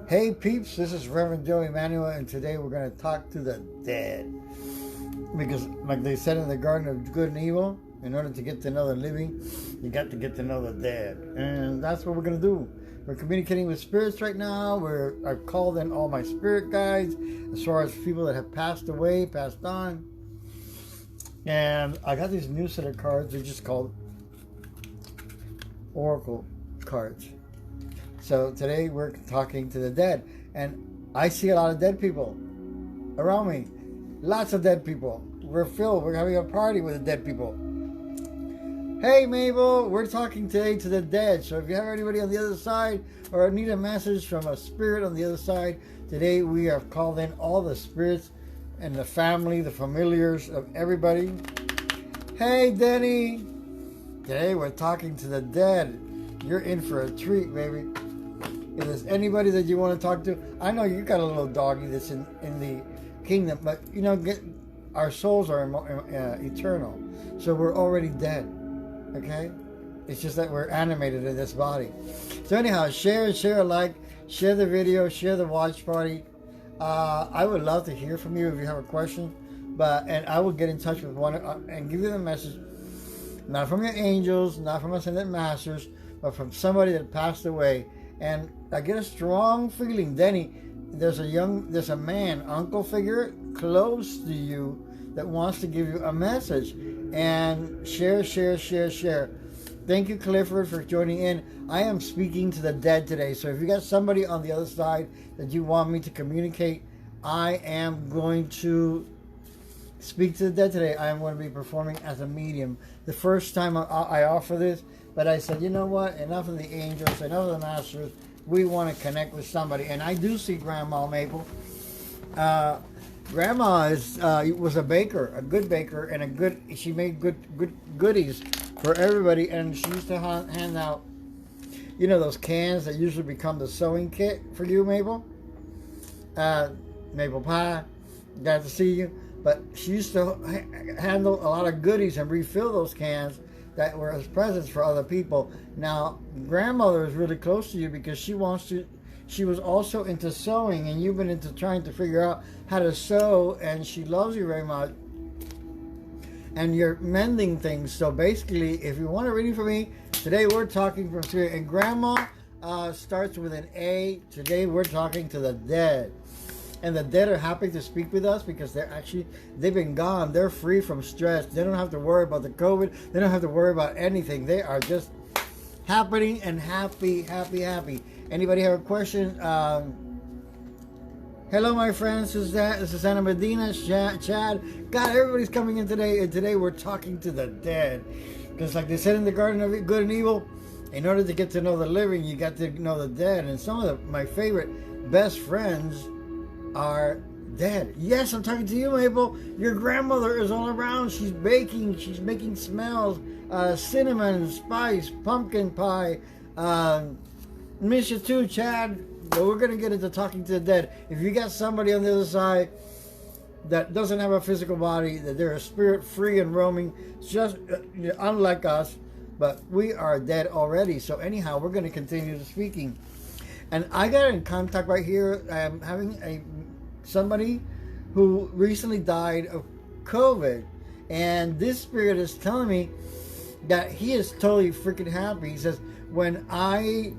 Hey peeps, this is Rev Joey Emanuel, and today we're going to talk to the dead. Because like they said in the Garden of Good and Evil, in order to get to know the living, you got to get to know the dead. And that's what we're going to do. We're communicating with spirits right now. I've called in all my spirit guides, as far as people that have passed away, passed on. And I got these new set of cards. They're just called Oracle cards. So today we're talking to the dead, and I see a lot of dead people around me. Lots of dead people. We're having a party with the dead people. Hey Mabel, we're talking today to the dead. So if you have anybody on the other side or need a message from a spirit on the other side, today we have called in all the spirits and the family, the familiars of everybody. Hey Denny, today we're talking to the dead. You're in for a treat, baby. If there's anybody that you want to talk to, I know you got a little doggy that's in the kingdom, but you know, our souls are eternal, so we're already dead. Okay, it's just that we're animated in this body. So anyhow, share alike, share the video, share the watch party. I would love to hear from you if you have a question, and I will get in touch with one and give you the message, not from your angels, not from ascended masters, but from somebody that passed away. And I get a strong feeling, Denny, there's a man, uncle figure, close to you that wants to give you a message. And share. Thank you, Clifford, for joining in. I am speaking to the dead today. So if you got somebody on the other side that you want me to communicate, I am going to speak to the dead today. I am going to be performing as a medium. The first time I offer this, but I said, you know what? Enough of the angels, enough of the masters. We want to connect with somebody. And I do see Grandma Maple. Grandma was a baker, a good baker, and she made good goodies for everybody. And she used to hand out, you know, those cans that usually become the sewing kit for you, Maple. Maple pie. Glad to see you. But she used to handle a lot of goodies and refill those cans that were as presents for other people. Now, grandmother is really close to you because she was also into sewing, and you've been into trying to figure out how to sew, and she loves you very much. And you're mending things. So basically, if you want a reading from me, today we're talking from spirit. And grandma starts with an A. Today we're talking to the dead. And the dead are happy to speak with us because they've been gone. They're free from stress. They don't have to worry about the COVID. They don't have to worry about anything. They are just happening and happy. Anybody have a question? Hello, my friends. This is Susana Medina, Chad. God, everybody's coming in today. And today we're talking to the dead. Because like they said in the Garden of Good and Evil, in order to get to know the living, you got to know the dead. And some of my favorite best friends are dead. Yes, I'm talking to you, Mabel. Your grandmother is all around. She's baking. She's making smells. Cinnamon, spice, pumpkin pie. Miss you too, Chad. But we're going to get into talking to the dead. If you got somebody on the other side that doesn't have a physical body, that they're a spirit free and roaming, just unlike us, but we are dead already. So anyhow, we're going to continue speaking. And I got in contact right here. I'm having somebody who recently died of COVID. And this spirit is telling me that he is totally freaking happy. He says, when I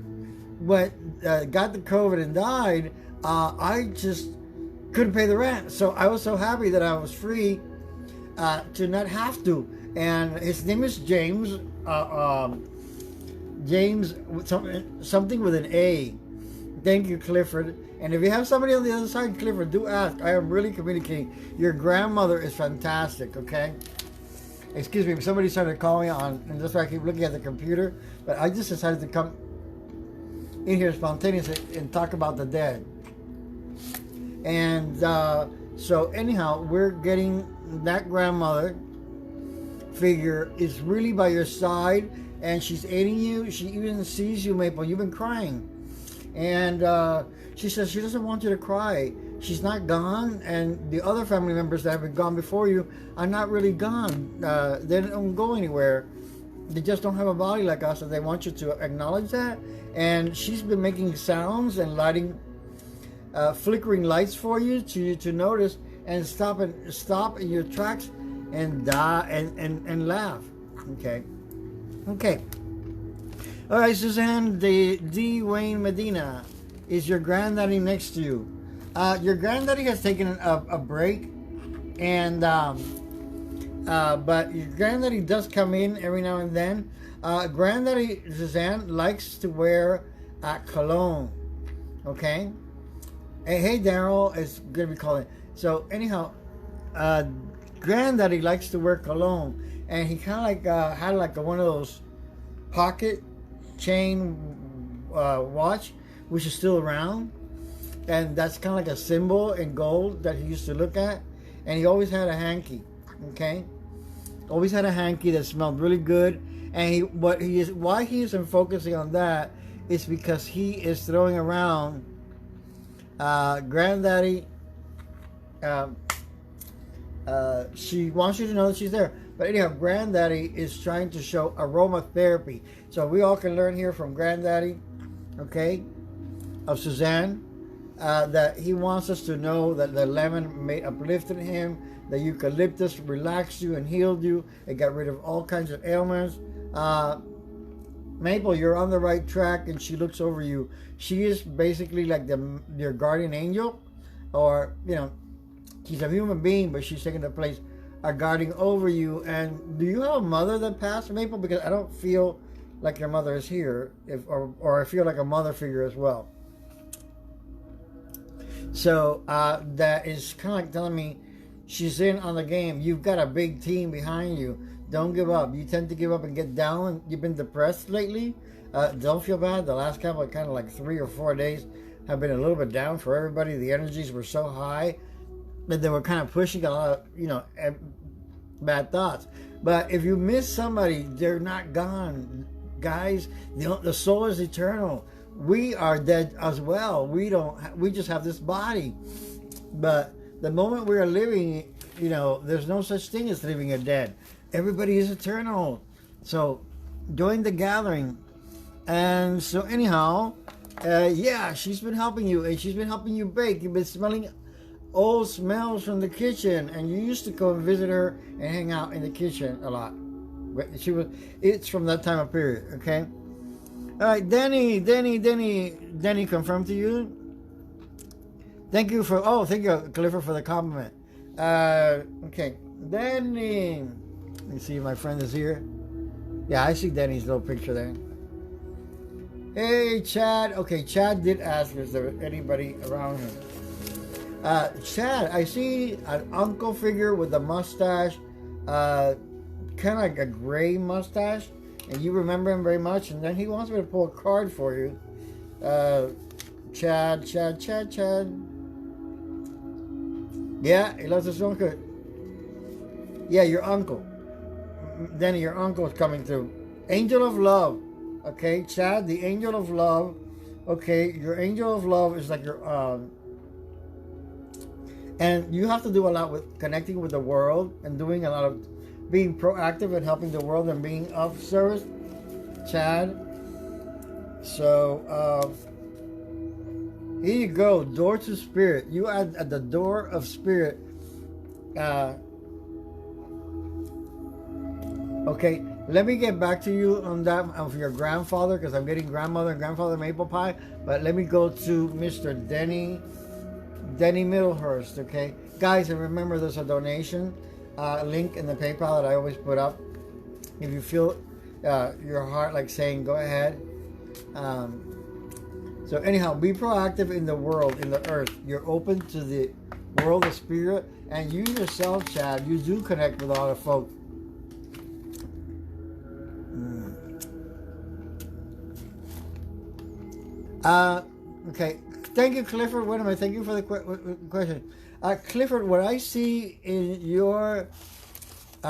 got the COVID and died, I just couldn't pay the rent. So I was so happy that I was free to not have to. And his name is James. James, something with an A. Thank you, Clifford. And if you have somebody on the other side, Clifford, do ask. I am really communicating. Your grandmother is fantastic, okay? Excuse me, somebody started calling on, and that's why I keep looking at the computer. But I just decided to come in here spontaneously and talk about the dead. And so anyhow, we're getting that grandmother figure is really by your side, and she's aiding you. She even sees you, Maple. You've been crying. And she says she doesn't want you to cry. She's not gone, and the other family members that have been gone before you are not really gone. They don't go anywhere. They just don't have a body like us, and they want you to acknowledge that. And she's been making sounds and lighting flickering lights for you to notice and stop in your tracks and and laugh. Okay. All right, Suzanne D. Wayne Medina, is your granddaddy next to you? Your granddaddy has taken a break, and but your granddaddy does come in every now and then. Granddaddy Suzanne likes to wear cologne. Okay. Hey, Daryl, it's good to be calling. So anyhow, granddaddy likes to wear cologne, and he kind of like had like one of those pocket chain watch, which is still around, and that's kind of like a symbol in gold that he used to look at. And he always had a hanky. Okay, always had a hanky that smelled really good. And why he isn't focusing on that is because he is throwing around granddaddy. She wants you to know that she's there. But anyhow, granddaddy is trying to show aromatherapy. So we all can learn here from granddaddy, okay, of Suzanne, that he wants us to know that the lemon may uplifted him, the eucalyptus relaxed you and healed you. It got rid of all kinds of ailments. Maple, you're on the right track, and she looks over you. She is basically like your guardian angel, or she's a human being, but she's taking the place of guarding over you. And do you have a mother that passed, Maple? Because I don't feel like your mother is here, or I feel like a mother figure as well. So that is kind of like telling me she's in on the game. You've got a big team behind you. Don't give up. You tend to give up and get down. You've been depressed lately. Don't feel bad. The last couple of kind of like 3 or 4 days have been a little bit down for everybody. The energies were so high that they were kind of pushing a lot of, bad thoughts. But if you miss somebody, they're not gone. Guys, the soul is eternal. We are dead as well. We just have this body. But the moment we are living, there's no such thing as living a dead. Everybody is eternal. So join the gathering. And so anyhow, she's been helping you, and she's been helping you bake. You've been smelling old smells from the kitchen, and you used to go and visit her and hang out in the kitchen a lot. It's from that time of period. Okay. All right, Denny, confirmed to you. Thank you, Clifford, for the compliment. Okay, Denny. Let me see if my friend is here. Yeah, I see Denny's little picture there. Hey, Chad. Okay, Chad did ask if there was anybody around him. Chad, I see an uncle figure with a mustache, kind of like a gray mustache, and you remember him very much. And then he wants me to pull a card for you. Chad. Yeah, he loves his uncle. Yeah, your uncle. Denny, your uncle is coming through. Angel of love. Okay, Chad, the angel of love. Okay, your angel of love is like your and you have to do a lot with connecting with the world and doing a lot of being proactive and helping the world and being of service, Chad. So here you go, door to spirit. You are at the door of spirit. Okay, let me get back to you on that of your grandfather, because I'm getting grandmother and grandfather maple pie. But let me go to Mr. Denny Middlehurst. Okay, guys, and remember there's a donation link in the PayPal that I always put up. If you feel your heart like saying, go ahead. So anyhow, be proactive in the world, in the earth. You're open to the world of spirit, and you yourself, Chad, you do connect with a lot of folk. Okay, thank you, Clifford. Wait a minute, thank you for the question. Clifford, what I see in your,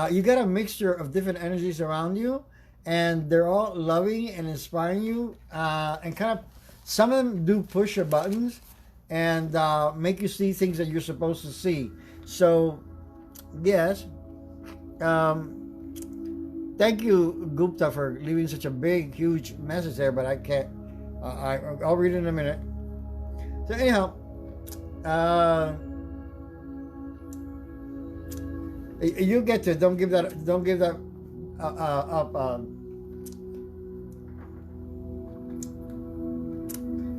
you got a mixture of different energies around you, and they're all loving and inspiring you, and kind of, some of them do push your buttons and make you see things that you're supposed to see. So, yes. Thank you, Gupta, for leaving such a big, huge message there, but I can't. I'll read it in a minute. So anyhow, You get to it. Don't give that up.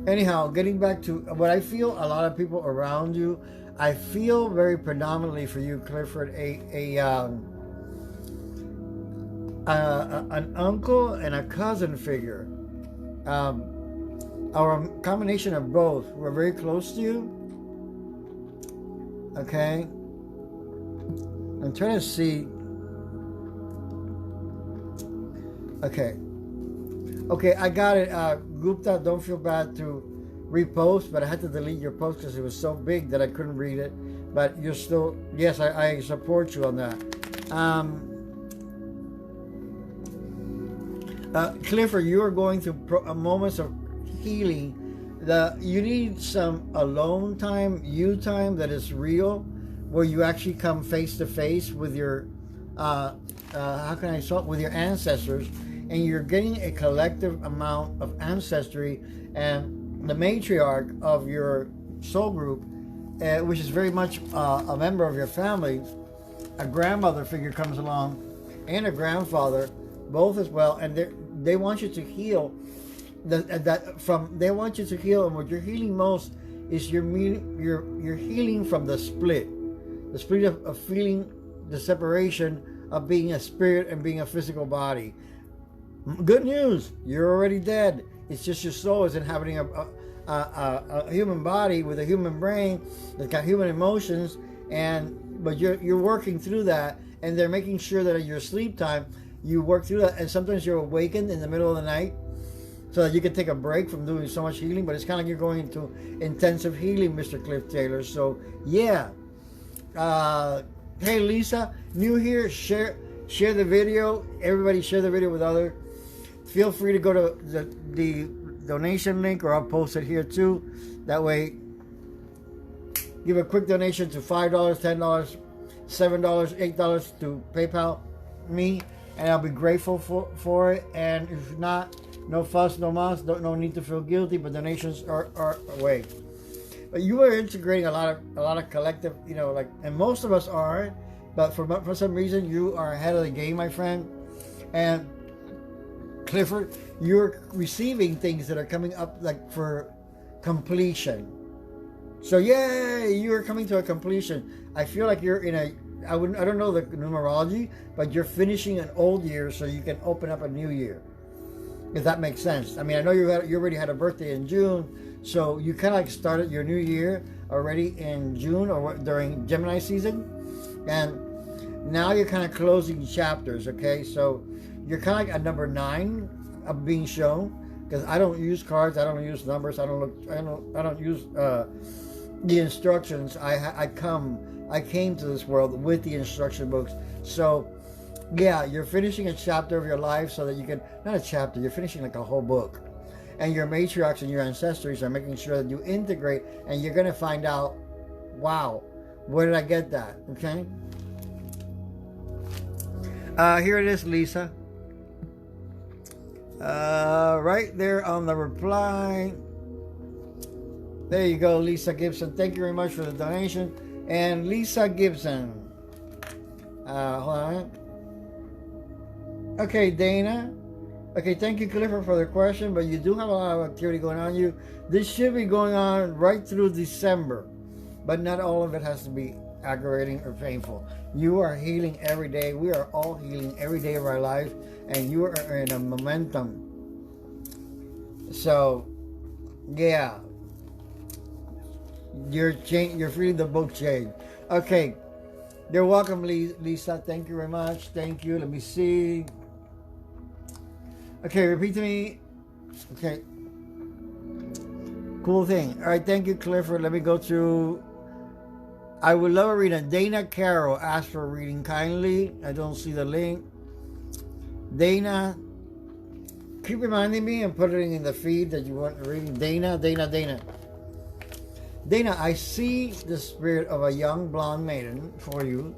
Anyhow, getting back to what I feel, a lot of people around you, I feel very predominantly for you, Clifford, an uncle and a cousin figure, or a combination of both, who are very close to you. Okay, I'm trying to see. Okay, I got it. Gupta, don't feel bad to repost, but I had to delete your post because it was so big that I couldn't read it. But you're still, yes, I support you on that. Clifford, you are going through moments of healing. You need some alone time, you time that is real, where you actually come face to face with your, with your ancestors, and you're getting a collective amount of ancestry, and the matriarch of your soul group, which is very much a member of your family, a grandmother figure comes along, and a grandfather, both as well, and they want you to heal. They want you to heal, and what you're healing most is you're healing from the split of feeling the separation of being a spirit and being a physical body. Good news, you're already dead. It's just your soul is inhabiting a human body with a human brain that's got human emotions, but you're working through that, and they're making sure that at your sleep time you work through that, and sometimes you're awakened in the middle of the night so that you can take a break from doing so much healing, but it's kind of like you're going into intensive healing, Mr. Cliff Taylor. So yeah. Hey Lisa, new here, share the video. Everybody share the video with others. Feel free to go to the donation link, or I'll post it here too. That way, give a quick donation to $5, $10, $7, $8 to PayPal me, and I'll be grateful for it. And if not, no fuss, no muss. No need to feel guilty, but donations are away. But you are integrating a lot of collective, and most of us aren't. But for some reason, you are ahead of the game, my friend. And Clifford, you're receiving things that are coming up like for completion. So yay, you're coming to a completion. I feel like you're in I don't know the numerology, but you're finishing an old year so you can open up a new year. If that makes sense. I mean, I know you already had a birthday in June, so you kind of like started your new year already in June or during Gemini season, and now you're kind of closing chapters. Okay, so you're kind of like at number 9 of being shown, because I don't use cards, I don't use numbers, I don't use the instructions. I came to this world with the instruction books. So yeah, you're finishing a chapter of your life so that you can, not a chapter, you're finishing like a whole book. And your matriarchs and your ancestors are making sure that you integrate, and you're going to find out, wow, where did I get that? Okay? Here it is, Lisa. Right there on the reply. There you go, Lisa Gibson. Thank you very much for the donation. And Lisa Gibson. Hold on. Okay, Dana. Okay, thank you, Clifford, for the question, but you do have a lot of activity going on. This should be going on right through December, but not all of it has to be aggravating or painful. You are healing every day. We are all healing every day of our life, and you are in a momentum. So, yeah, you're feeling the book change. Okay, you're welcome, Lisa. Thank you very much. Thank you. Let me see. Okay, repeat to me. Okay. Cool thing. All right, thank you, Clifford. Let me go to... I would love a reading. Dana Carroll asked for a reading kindly. I don't see the link. Dana, keep reminding me and putting it in the feed that you want a reading. Dana, I see the spirit of a young blonde maiden for you.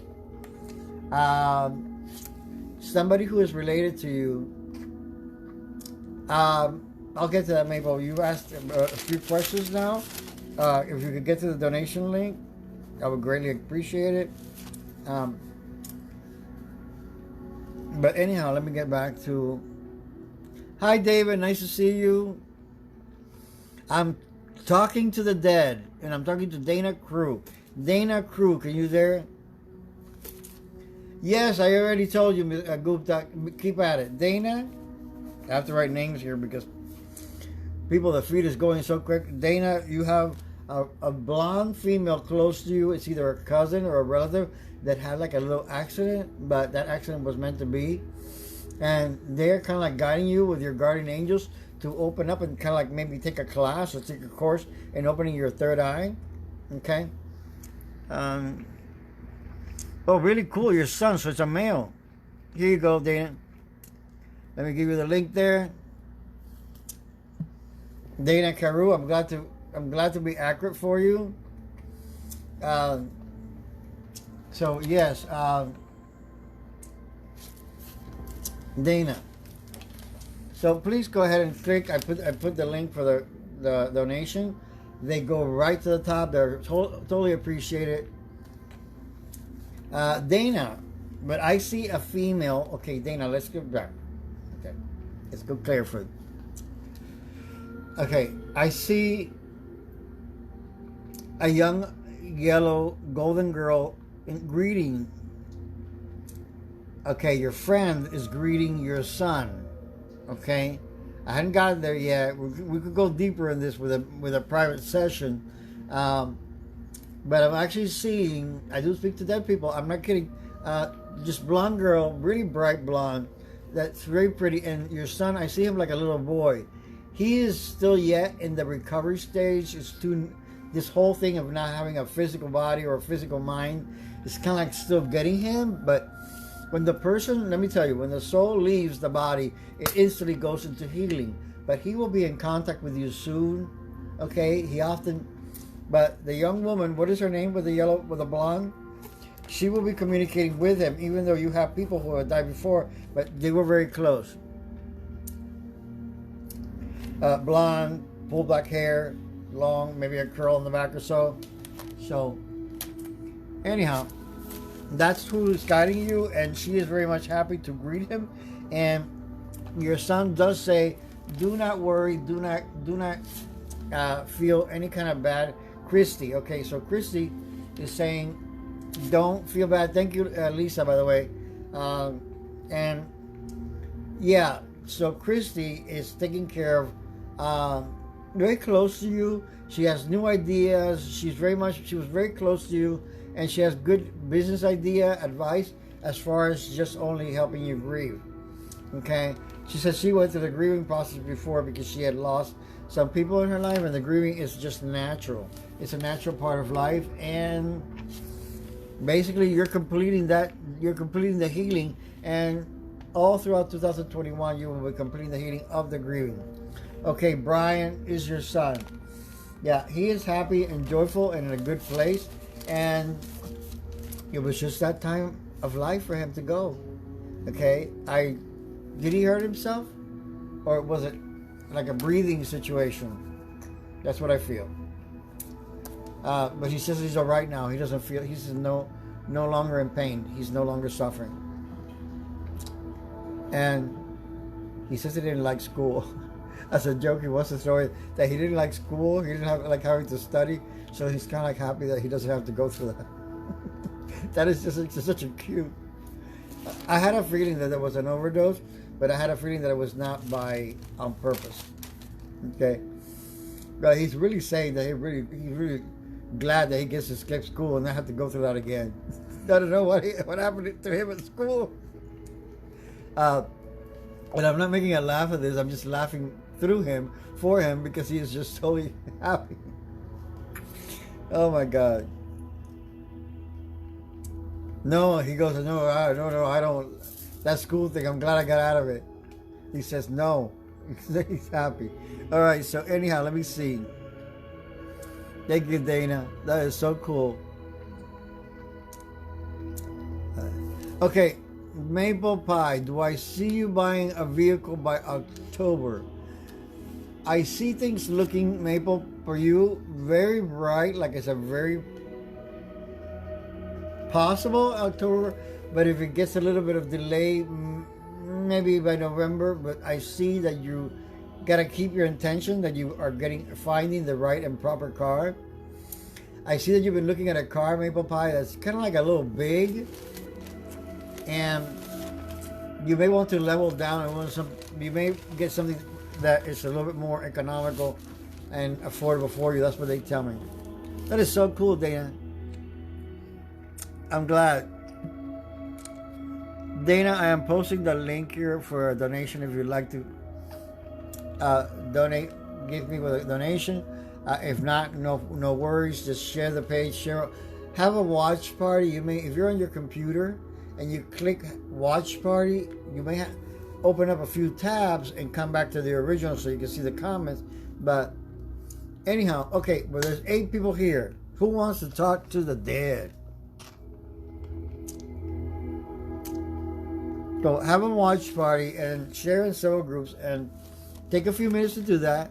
Somebody who is related to you. I'll get to that, Mabel. You've asked a few questions now. If you could get to the donation link, I would greatly appreciate it. But anyhow, let me get back to... Hi, David. Nice to see you. I'm talking to the dead, and I'm talking to Dana Crew. Dana Crew, can you there? Yes, I already told you, Gupta. Keep at it. Dana, I have to write names here because people, the feed is going so quick. Dana, you have a blonde female close to you. It's either a cousin or a relative that had like a little accident, but that accident was meant to be. And they're kind of like guiding you with your guardian angels to open up and kind of like maybe take a class or take a course in opening your third eye. Okay. Oh, really cool. Your son, so it's a male. Here you go, Dana. Let me give you the link there. Dana Carew, I'm glad to be accurate for you. So yes, Dana. So please go ahead and click. I put the link for the donation. They go right to the top. They're totally appreciate it. Dana, but I see a female. Okay, Dana, let's get back. Okay, let's go clear for it. Okay, I see a young yellow golden girl greeting. Okay, your friend is greeting your son. Okay, I hadn't gotten there yet. We could go deeper in this with a private session, but I'm actually seeing. I do speak to dead people. I'm not kidding. Just blonde girl, really bright blonde, that's very pretty. And your son, I see him like a little boy. He is still yet in the recovery stage. This whole thing of not having a physical body or a physical mind is kind of like still getting him. But when the person, let me tell you, when the soul leaves the body, it instantly goes into healing. But he will be in contact with you soon. Okay, but the young woman, what is her name with the blonde? She will be communicating with him, even though you have people who have died before, but they were very close. Blonde, full black hair, long, maybe a curl in the back or so. So, anyhow, that's who is guiding you, and she is very much happy to greet him. And your son does say, "Do not worry, do not feel any kind of bad." Christy, okay, so Christy is saying, "Don't feel bad." Thank you, Lisa, by the way. And yeah, so Christy is taking care of. Very close to you. She has new ideas. She was very close to you, and she has good business advice as far as just only helping you grieve. Okay, she says she went through the grieving process before because she had lost some people in her life, and the grieving is just natural. It's a natural part of life, and basically you're completing that. You're completing the healing, and all throughout 2021 you will be completing the healing of the grieving. Okay, Brian is your son. Yeah, he is happy and joyful and in a good place. And it was just that time of life for him to go. Okay, did he hurt himself? Or was it like a breathing situation? That's what I feel. But he says he's all right now. He doesn't feel, he's no longer in pain. He's no longer suffering. And he says he didn't like school. As a joke, he wants to throw it that he didn't like school. He didn't have like having to study, so he's kind of like happy that he doesn't have to go through that. That is just such a cute. I had a feeling that there was an overdose, but I had a feeling that it was not on purpose. Okay, but he's really saying that he's really glad that he gets to skip school and not have to go through that again. I don't know what happened to him at school. And I'm not making a laugh at this. I'm just laughing through him, for him, because he is just totally happy. Oh my God. No, he goes, no, I don't. That school thing, I'm glad I got out of it. He says no. He's happy. All right, so anyhow, let me see. Thank you, Dana. That is so cool. Okay, Maple Pie, do I see you buying a vehicle by October? I see things looking, Maple for you, very bright, like it's a very possible October, but if it gets a little bit of delay, maybe by November. But I see that you gotta keep your intention that you are finding the right and proper car. I see that you've been looking at a car, Maple Pie, that's kind of like a little big, and you may want to level down and you may get something that is a little bit more economical and affordable for you. That's what they tell me. That is so cool, Dana. I'm glad. Dana, I am posting the link here for a donation if you'd like to donate. Give me with a donation. If not, no worries. Just share the page. Have a watch party. You may, if you're on your computer and you click watch party, you may open up a few tabs and come back to the original so you can see the comments. But anyhow, okay. Well, there's 8 people here. Who wants to talk to the dead? So have a watch party and share in several groups and take a few minutes to do that.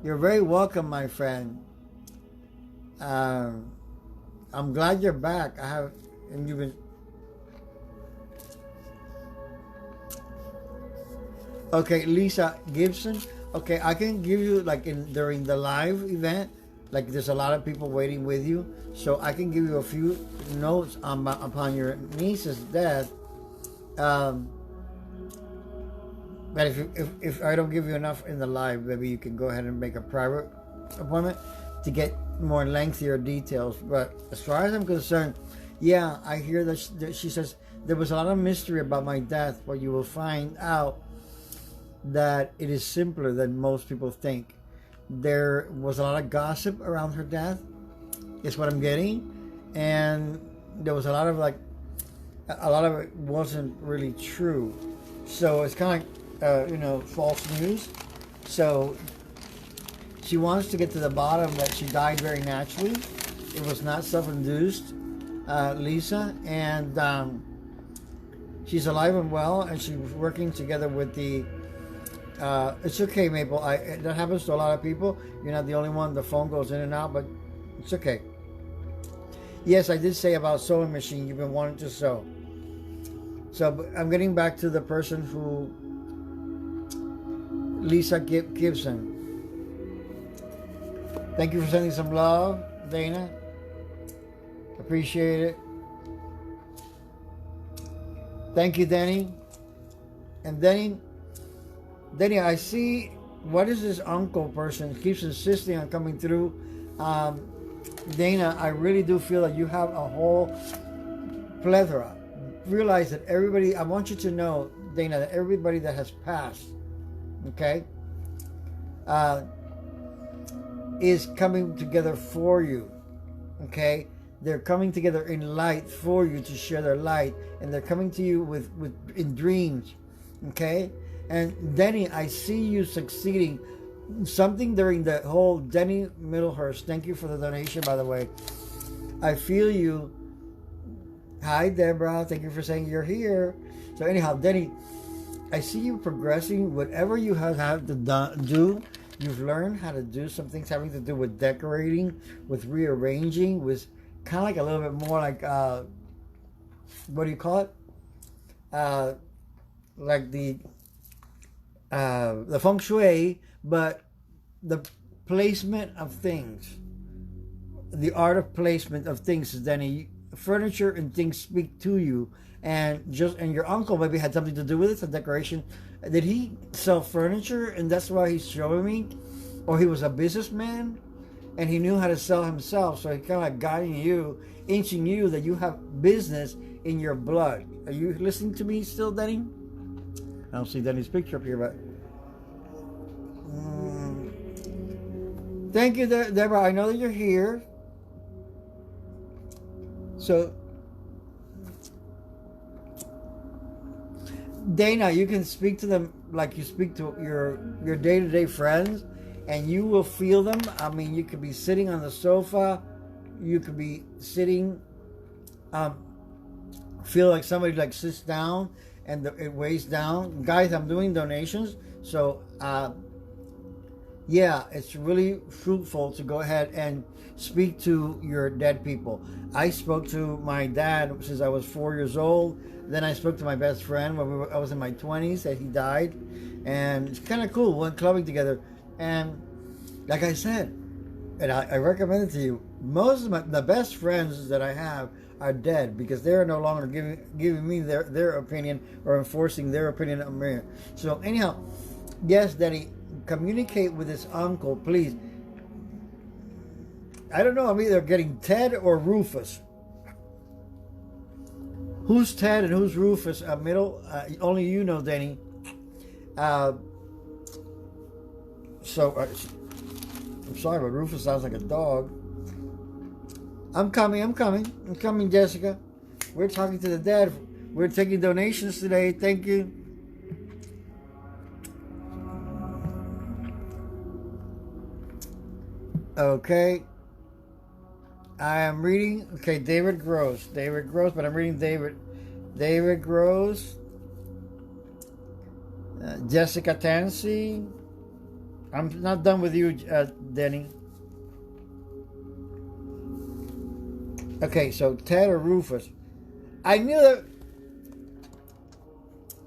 You're very welcome, my friend. I'm glad you're back. You've been. Okay, Lisa Gibson. Okay, I can give you during the live event. Like there's a lot of people waiting with you, so I can give you a few notes upon your niece's death. But if I don't give you enough in the live, maybe you can go ahead and make a private appointment to get more lengthier details. But as far as I'm concerned, yeah, I hear that she says there was a lot of mystery about my death, but you will find out that it is simpler than most people think. There was a lot of gossip around her death, is what I'm getting, and there was a lot of it wasn't really true. So it's kind of false news. So she wants to get to the bottom that she died very naturally. It was not self-induced, Lisa, and she's alive and well, and she's working together with the. It's okay, Maple. That happens to a lot of people. You're not the only one. The phone goes in and out, but it's okay. Yes, I did say about sewing machine. You've been wanting to sew. So I'm getting back to the person who, Lisa Gibson. Thank you for sending some love, Dana. Appreciate it. Thank you, Denny. And Denny, I see, what is this uncle person? Keeps insisting on coming through. Dana, I really do feel that you have a whole plethora. Realize that I want you to know, Dana, that everybody that has passed, okay, is coming together for you, okay? They're coming together in light for you to share their light, and they're coming to you in dreams, okay? And Denny, I see you succeeding. Something during the whole Denny Middlehurst, thank you for the donation, by the way. I feel you. Hi, Deborah. Thank you for saying you're here. So anyhow, Denny, I see you progressing. Whatever you have to do, you've learned how to do some things having to do with decorating, with rearranging, with kind of like a little bit more like, what do you call it? Like the feng shui, but the placement of things, the art of placement of things, Denny. Furniture and things speak to you, and your uncle maybe had something to do with it, some decoration. Did he sell furniture and that's why he's showing me? Or he was a businessman and he knew how to sell himself, so he kind of like guiding you, inching you that you have business in your blood. Are you listening to me still, Denny? I don't see Denny's picture up here, but thank you, Deborah. I know that you're here. So, Dana, you can speak to them like you speak to your day-to-day friends, and you will feel them. I mean, you could be sitting on the sofa, you could be sitting, feel like somebody like sits down and it weighs down. Guys, I'm doing donations, so yeah, it's really fruitful to go ahead and speak to your dead people. I spoke to my dad since I was 4 years old. Then I spoke to my best friend when I was in my 20s, and he died. And it's kind of cool. We went clubbing together. And like I said, and I recommend it to you, most of the best friends that I have are dead because they are no longer giving me their opinion or enforcing their opinion on me. So anyhow, yes, Daddy, communicate with his uncle, please. I don't know, I'm either getting Ted or Rufus. Who's Ted and who's Rufus? Middle, only you know, Denny. I'm sorry, but Rufus sounds like a dog. I'm coming, Jessica. We're talking to the dead. We're taking donations today. Thank you. Okay. I am reading. Okay, David Gross, but I'm reading David Gross. Jessica Tansey. I'm not done with you, Denny. Okay, so Ted or Rufus. I knew that.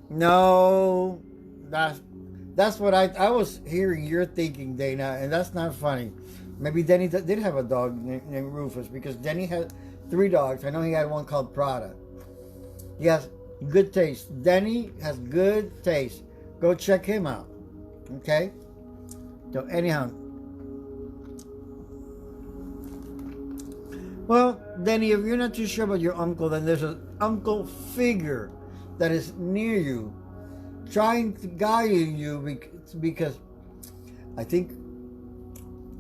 No, that's what I was hearing. You're thinking, Dana, and that's not funny. Maybe Denny did have a dog named Rufus because Denny had 3 dogs. I know he had one called Prada. He has good taste. Denny has good taste. Go check him out. Okay? So anyhow. Well, Denny, if you're not too sure about your uncle, then there's an uncle figure that is near you, trying to guide you because I think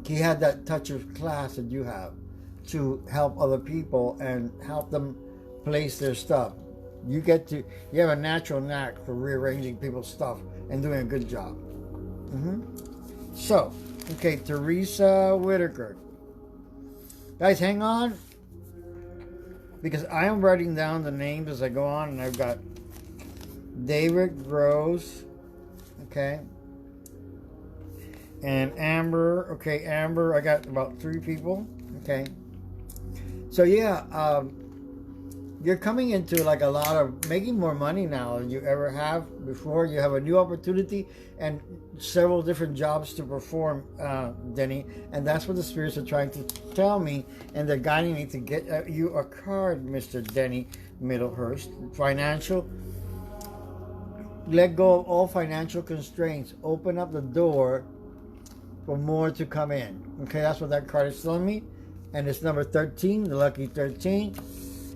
he had that touch of class that you have to help other people and help them place their stuff. You have a natural knack for rearranging people's stuff and doing a good job. So, okay, Teresa Whitaker. Guys, hang on, because I am writing down the names as I go on, and I've got David Gross, okay, and Amber. Okay, Amber, I got about 3 people, okay. So yeah, you're coming into like a lot of making more money now than you ever have before. You have a new opportunity and several different jobs to perform, Denny, and that's what the spirits are trying to tell me, and they're guiding me to get you a card, Mr. Denny Middlehurst. Financial. Let go of all financial constraints. Open up the door for more to come in. Okay, that's what that card is telling me, and it's number 13, the lucky 13.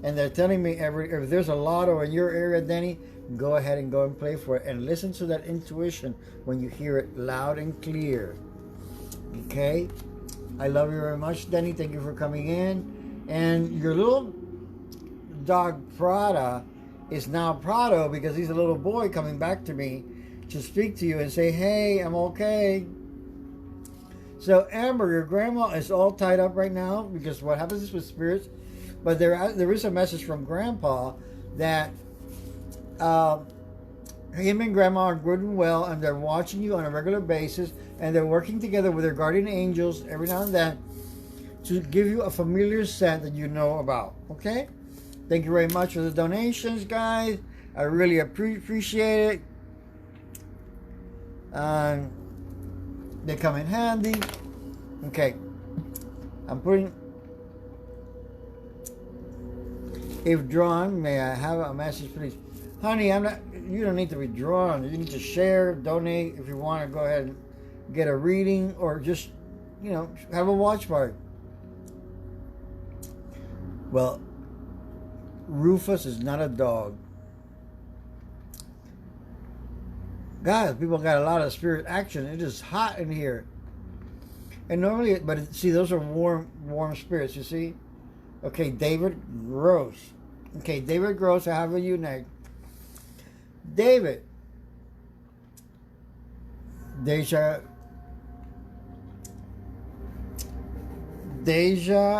And they're telling me if there's a lotto in your area, Denny, go ahead and go and play for it. And listen to that intuition when you hear it loud and clear. Okay? I love you very much, Denny. Thank you for coming in. And your little dog, Prada, is now Prado because he's a little boy coming back to me to speak to you and say, hey, I'm okay. So, Amber, your grandma is all tied up right now because what happens is with spirits. But there is a message from Grandpa that him and Grandma are good and well, and they're watching you on a regular basis, and they're working together with their guardian angels every now and then to give you a familiar scent that you know about. Okay? Thank you very much for the donations, guys. I really appreciate it. They come in handy. Okay. I'm putting... If drawn, may I have a message, please? Honey, you don't need to be drawn. You need to share, donate. If you want to go ahead and get a reading or just, have a watch party. Well, Rufus is not a dog. Guys, people got a lot of spirit action. It is hot in here. And normally, see, those are warm spirits, you see? Okay, David Gross. Okay, David Gross, I have you next. David. Deja,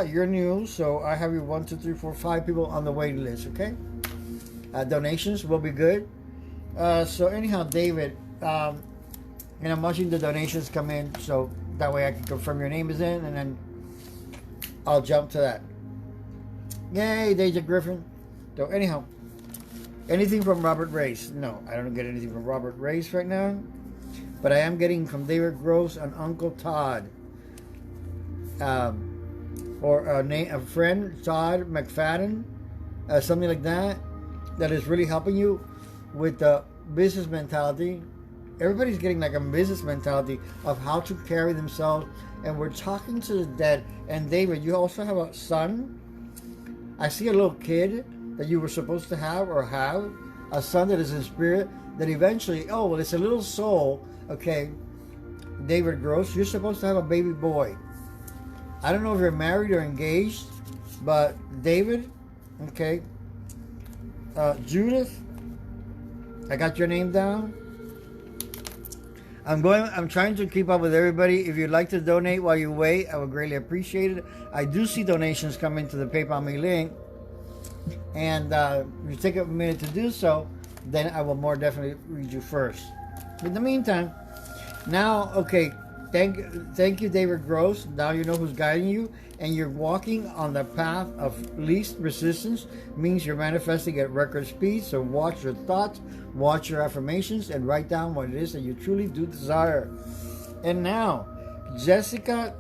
you're new, so I have you 1, 2, 3, 4, 5 people on the waiting list, okay? Donations will be good. So anyhow, David, And I'm watching the donations come in, so that way I can confirm your name is in, and then I'll jump to that. Yay, Deja Griffin. So anyhow, anything from Robert Race? No, I don't get anything from Robert Race right now. But I am getting from David Gross and Uncle Todd. Or a friend, Todd McFadden. Something like that. That is really helping you with the business mentality. Everybody's getting like a business mentality of how to carry themselves. And we're talking to the dead. And David, you also have a son. I see a little kid that you were supposed to have or have. A son that is in spirit. That eventually, oh, well, it's a little soul. Okay, David Gross, you're supposed to have a baby boy. I don't know if you're married or engaged. But David, okay. Judith, I got your name down. I'm trying to keep up with everybody. If you'd like to donate while you wait, I would greatly appreciate it. I do see donations coming to the PayPal me link. And if you take a minute to do so, then I will more definitely read you first. In the meantime, now, okay, thank you, David Gross. Now you know who's guiding you, and you're walking on the path of least resistance. Means you're manifesting at record speed. So watch your thoughts, watch your affirmations, and write down what it is that you truly do desire. And now, Jessica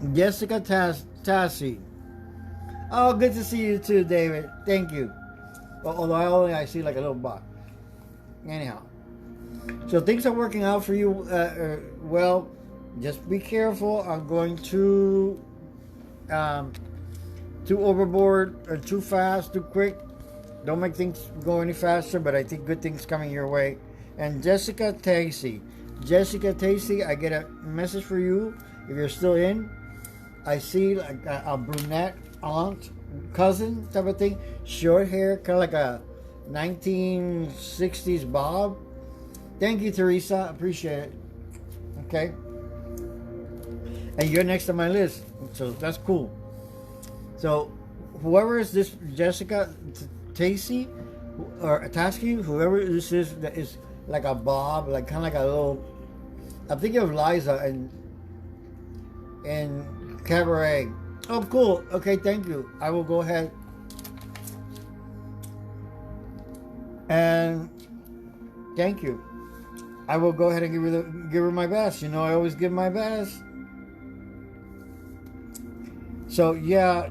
Tassi. Oh, good to see you too, David. Thank you. Although I see like a little bot. Anyhow, so things are working out for you. Well, just be careful. I'm going too overboard or too fast, too quick. Don't make things go any faster. But I think good things coming your way. And Jessica Tacey, I get a message for you. If you're still in, I see like a brunette aunt, cousin type of thing, short hair, kind of like a 1960s bob. Thank you, Teresa. Appreciate it. Okay. And you're next on my list. So that's cool. So whoever is this Jessica Tacey or Tasky, whoever this is that is like a bob, like kind of like a little, I'm thinking of Liza and Cabaret. Oh, cool. Okay, thank you. I will go ahead and thank you. I will go ahead and give her my best. You know, I always give my best. So yeah,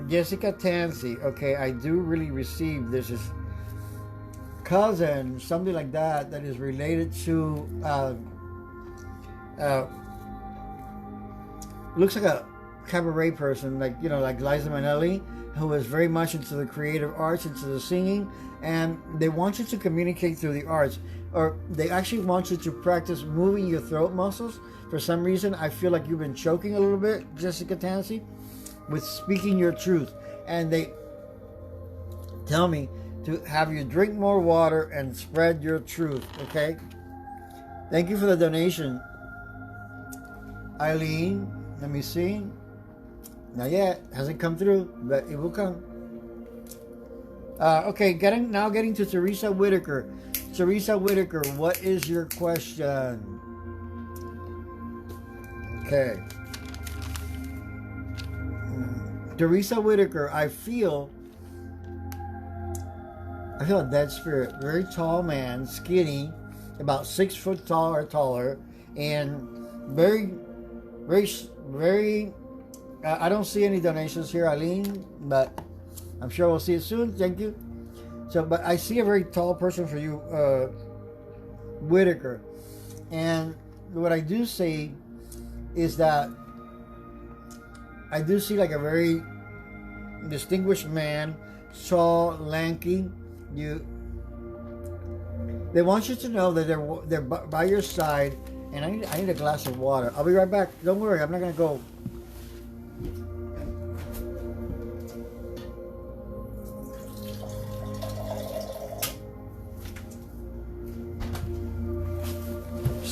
Jessica Tansey. Okay, I do really receive this is cousin, something like that, that is related to looks like a cabaret person, like, you know, like Liza Minnelli, who is very much into the creative arts, into the singing, and they want you to communicate through the arts, or they actually want you to practice moving your throat muscles. For some reason, I feel like you've been choking a little bit, Jessica Tansey, with speaking your truth, and they tell me to have you drink more water and spread your truth. Okay, thank you for the donation, Eileen. Let me see. Not yet. Hasn't come through, but it will come. Okay, getting to Teresa Whitaker. Teresa Whitaker, what is your question? Okay. Teresa Whitaker, I feel a dead spirit. Very tall man, skinny, about 6 foot tall or taller, and very, I don't see any donations here, Eileen, but I'm sure we'll see it soon. Thank you. So, but I see a very tall person for you, Whitaker. And what I do see is that I do see like a very distinguished man, tall, lanky. They want you to know that they're by your side. And I need a glass of water. I'll be right back. Don't worry, I'm not gonna go.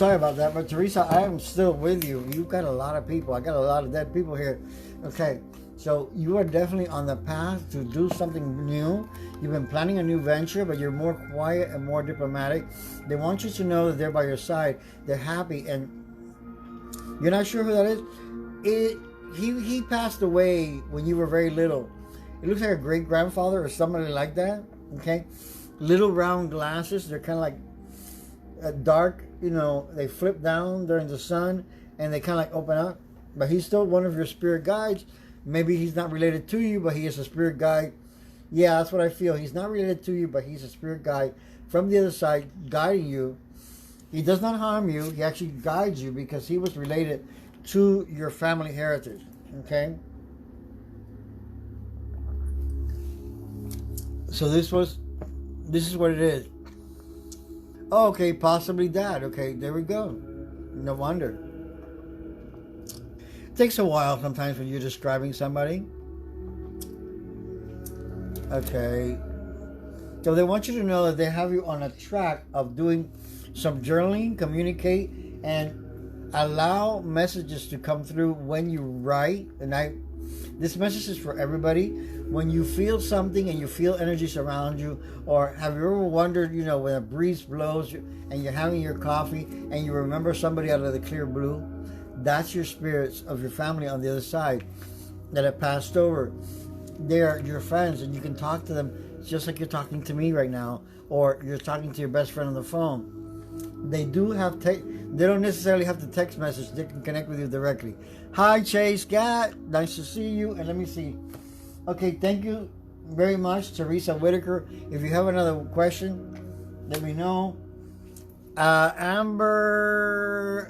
sorry about that, but Teresa, I am still with you. You've got a lot of people. I got a lot of dead people here. Okay, so you are definitely on the path to do something new. You've been planning a new venture, but you're more quiet and more diplomatic. They want you to know that they're by your side. They're happy, and you're not sure who that is. He passed away when you were very little. It looks like a great grandfather or somebody like that. Okay, little round glasses. They're kind of like dark. You know, they flip down during the sun, and they kind of like open up. But he's still one of your spirit guides. Maybe he's not related to you, but he is a spirit guide. Yeah, that's what I feel. He's not related to you, but he's a spirit guide from the other side, guiding you. He does not harm you. He actually guides you because he was related to your family heritage. Okay? So this is what it is. Oh, okay, possibly dad. Okay, there we go. No wonder. It takes a while sometimes when you're describing somebody. Okay. So they want you to know that they have you on a track of doing some journaling, communicate, and allow messages to come through when you write. And this message is for everybody. When you feel something and you feel energies around you, or have you ever wondered, you know, when a breeze blows and you're having your coffee and you remember somebody out of the clear blue? That's your spirits of your family on the other side that have passed over. They're your friends, and you can talk to them just like you're talking to me right now, or you're talking to your best friend on the phone. They do have they don't necessarily have to text message. They can connect with you directly. Hi, Chase Gat. Nice to see you. And let me see. Okay, thank you very much, Teresa Whitaker. If you have another question, let me know. Amber,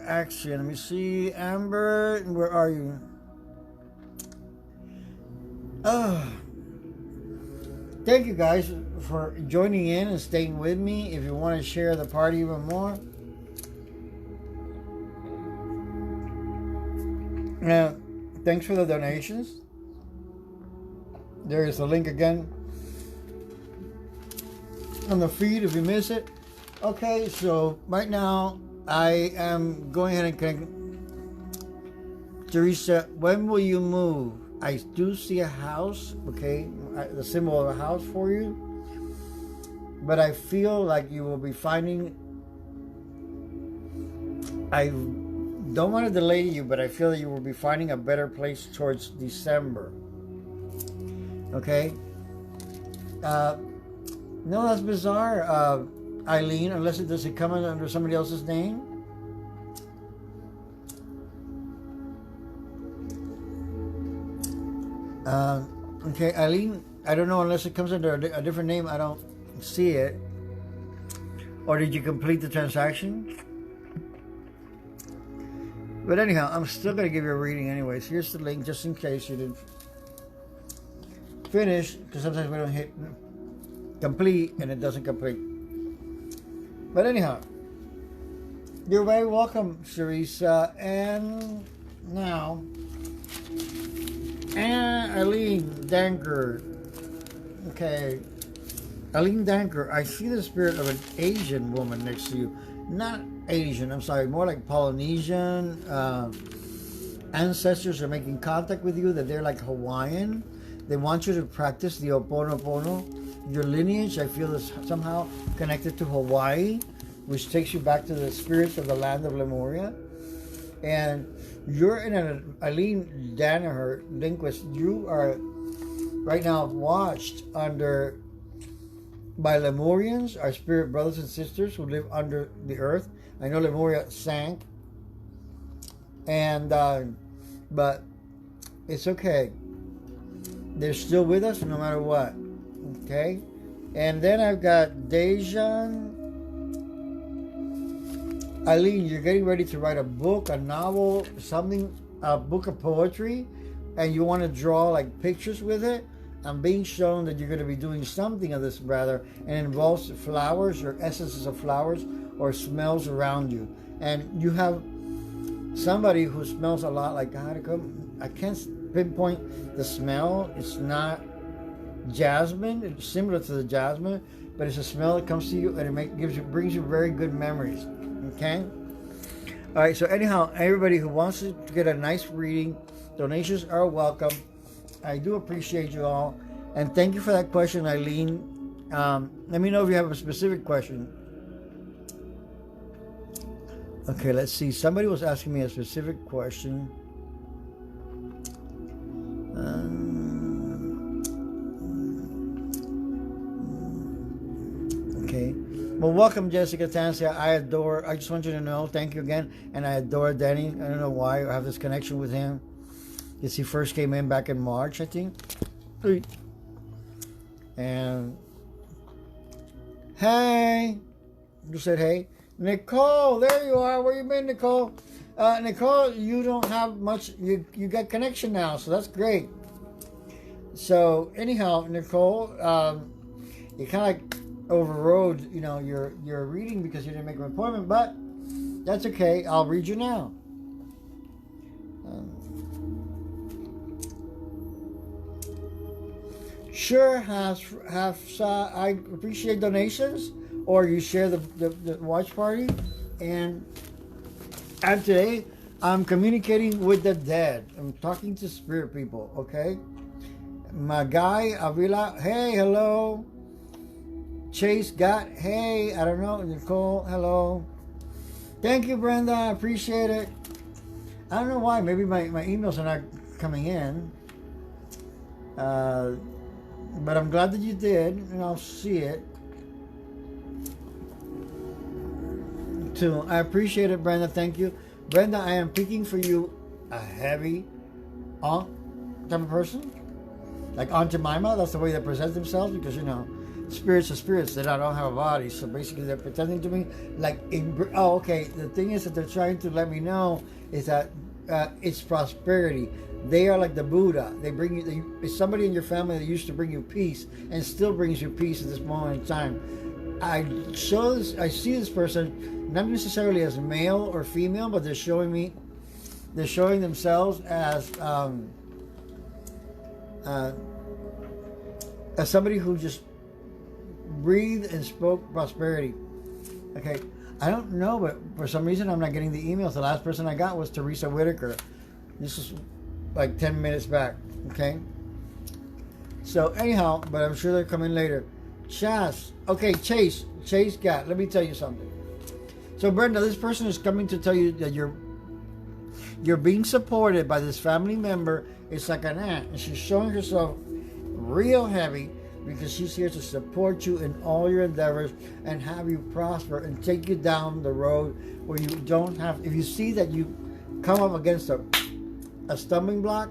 actually, let me see. Amber, where are you? Thank you guys for joining in and staying with me. If you want to share the party even more. Thanks for the donations. There is a link again on the feed if you miss it. Okay, so right now I am going ahead and connect. Teresa, when will you move? I do see a house, okay, the symbol of a house for you. But I feel like you will be finding, I don't want to delay you, but I feel that you will be finding a better place towards December. Okay? No, that's bizarre, Eileen, unless does it come under somebody else's name? Okay, Eileen, I don't know, unless it comes under a different name, I don't see it. Or did you complete the transaction? But anyhow, I'm still going to give you a reading anyways. Here's the link, just in case you didn't finish, because sometimes we don't hit complete and it doesn't complete. But anyhow, you're very welcome, Teresa. And now, Eileen Danker. Okay, Eileen Danker, I see the spirit of an Asian woman next to you. Not Asian, I'm sorry, more like Polynesian. Ancestors are making contact with you, that they're like Hawaiian. They want you to practice the Ho'oponopono. Your lineage, I feel, is somehow connected to Hawaii, which takes you back to the spirits of the land of Lemuria. And you're in Eileen Danaher, linguist, you are right now watched by Lemurians, our spirit brothers and sisters who live under the earth. I know Lemuria sank, and but it's okay. They're still with us no matter what. Okay, and then I've got Dejan. Eileen, you're getting ready to write a book, a novel, something, a book of poetry, and you want to draw like pictures with it. I'm being shown that you're going to be doing something of this, rather, and it involves flowers or essences of flowers or smells around you. And you have somebody who smells a lot like, I can't pinpoint the smell. It's not jasmine. It's similar to the jasmine, but it's a smell that comes to you and it brings you very good memories. Okay? All right, so anyhow, everybody who wants to get a nice reading, donations are welcome. I do appreciate you all. And thank you for that question, Eileen. Let me know if you have a specific question. Okay, let's see. Somebody was asking me a specific question. Okay. Well, welcome, Jessica Tancia. I just want you to know, thank you again. And I adore Danny. I don't know why I have this connection with him. Because he first came in back in March, I think. And hey, you said hey. Nicole, there you are. Where you been, Nicole? Nicole, you don't have much. You got connection now, so that's great. So anyhow, Nicole, you kind of like overrode, your reading because you didn't make an appointment, but that's okay. I'll read you now. Sure, Hafsa, I appreciate donations, or you share the watch party, and today I'm communicating with the dead. I'm talking to spirit people, okay? My guy, Avila, hey, hello. Chase got, hey, I don't know, Nicole, hello. Thank you, Brenda, I appreciate it. I don't know why, maybe my emails are not coming in. But I'm glad that you did, and I'll see it. Too. I appreciate it, Brenda. Thank you. Brenda, I am picking for you a heavy type of person. Like Aunt Jemima, that's the way they present themselves, because, spirits are spirits. They don't have a body. So basically they're pretending to me like, okay. The thing is that they're trying to let me know is that it's prosperity. They are like the Buddha. They bring you. It's somebody in your family that used to bring you peace and still brings you peace at this moment in time. I see this person not necessarily as male or female, but they're showing themselves as somebody who just breathed and spoke prosperity. Okay, I don't know, but for some reason I'm not getting the emails. The last person I got was Teresa Whitaker. This is like 10 minutes back, okay? So anyhow, but I'm sure they're coming later. Chas, okay, Chase got, let me tell you something. So Brenda, this person is coming to tell you that you're being supported by this family member. It's like an aunt, and she's showing herself real heavy because she's here to support you in all your endeavors and have you prosper and take you down the road where you don't have, if you see that you come up against a stumbling block,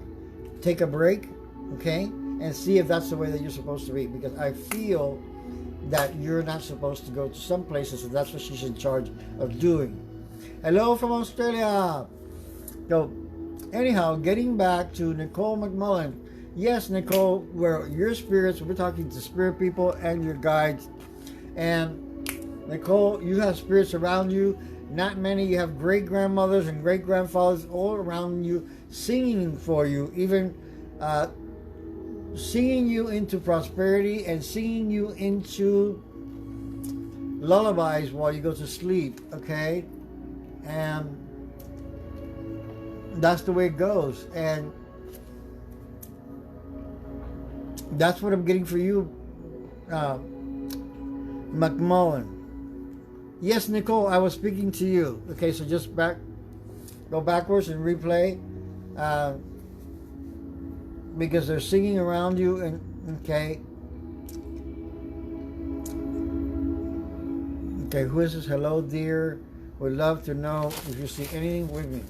take a break, okay, and see if that's the way that you're supposed to be, because I feel that you're not supposed to go to some places, and that's what she's in charge of doing. Hello from Australia. So anyhow, getting back to Nicole McMullen. Yes, Nicole, where your spirits, we're talking to spirit people and your guides. And Nicole, you have spirits around you. Not many. You have great grandmothers and great grandfathers all around you, singing for you, even singing you into prosperity and singing you into lullabies while you go to sleep, okay? And that's the way it goes. And that's what I'm getting for you, McMullen. Yes, Nicole, I was speaking to you. Okay, so just go backwards and replay. Because they're singing around you, and okay. Okay, who is this? Hello, dear. Would love to know if you see anything with me.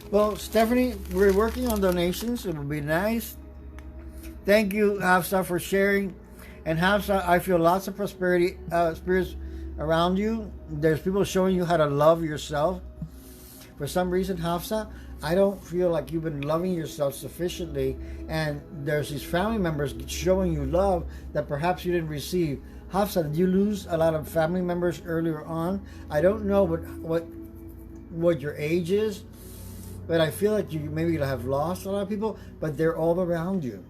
Well, Stephanie, we're working on donations. It would be nice. Thank you, Hafsa, for sharing. And Hafsa, I feel lots of prosperity spirits around you. There's people showing you how to love yourself. For some reason, Hafsa, I don't feel like you've been loving yourself sufficiently, and there's these family members showing you love that perhaps you didn't receive. Hafsa, did you lose a lot of family members earlier on? I don't know what your age is, but I feel like you maybe have lost a lot of people, but they're all around you,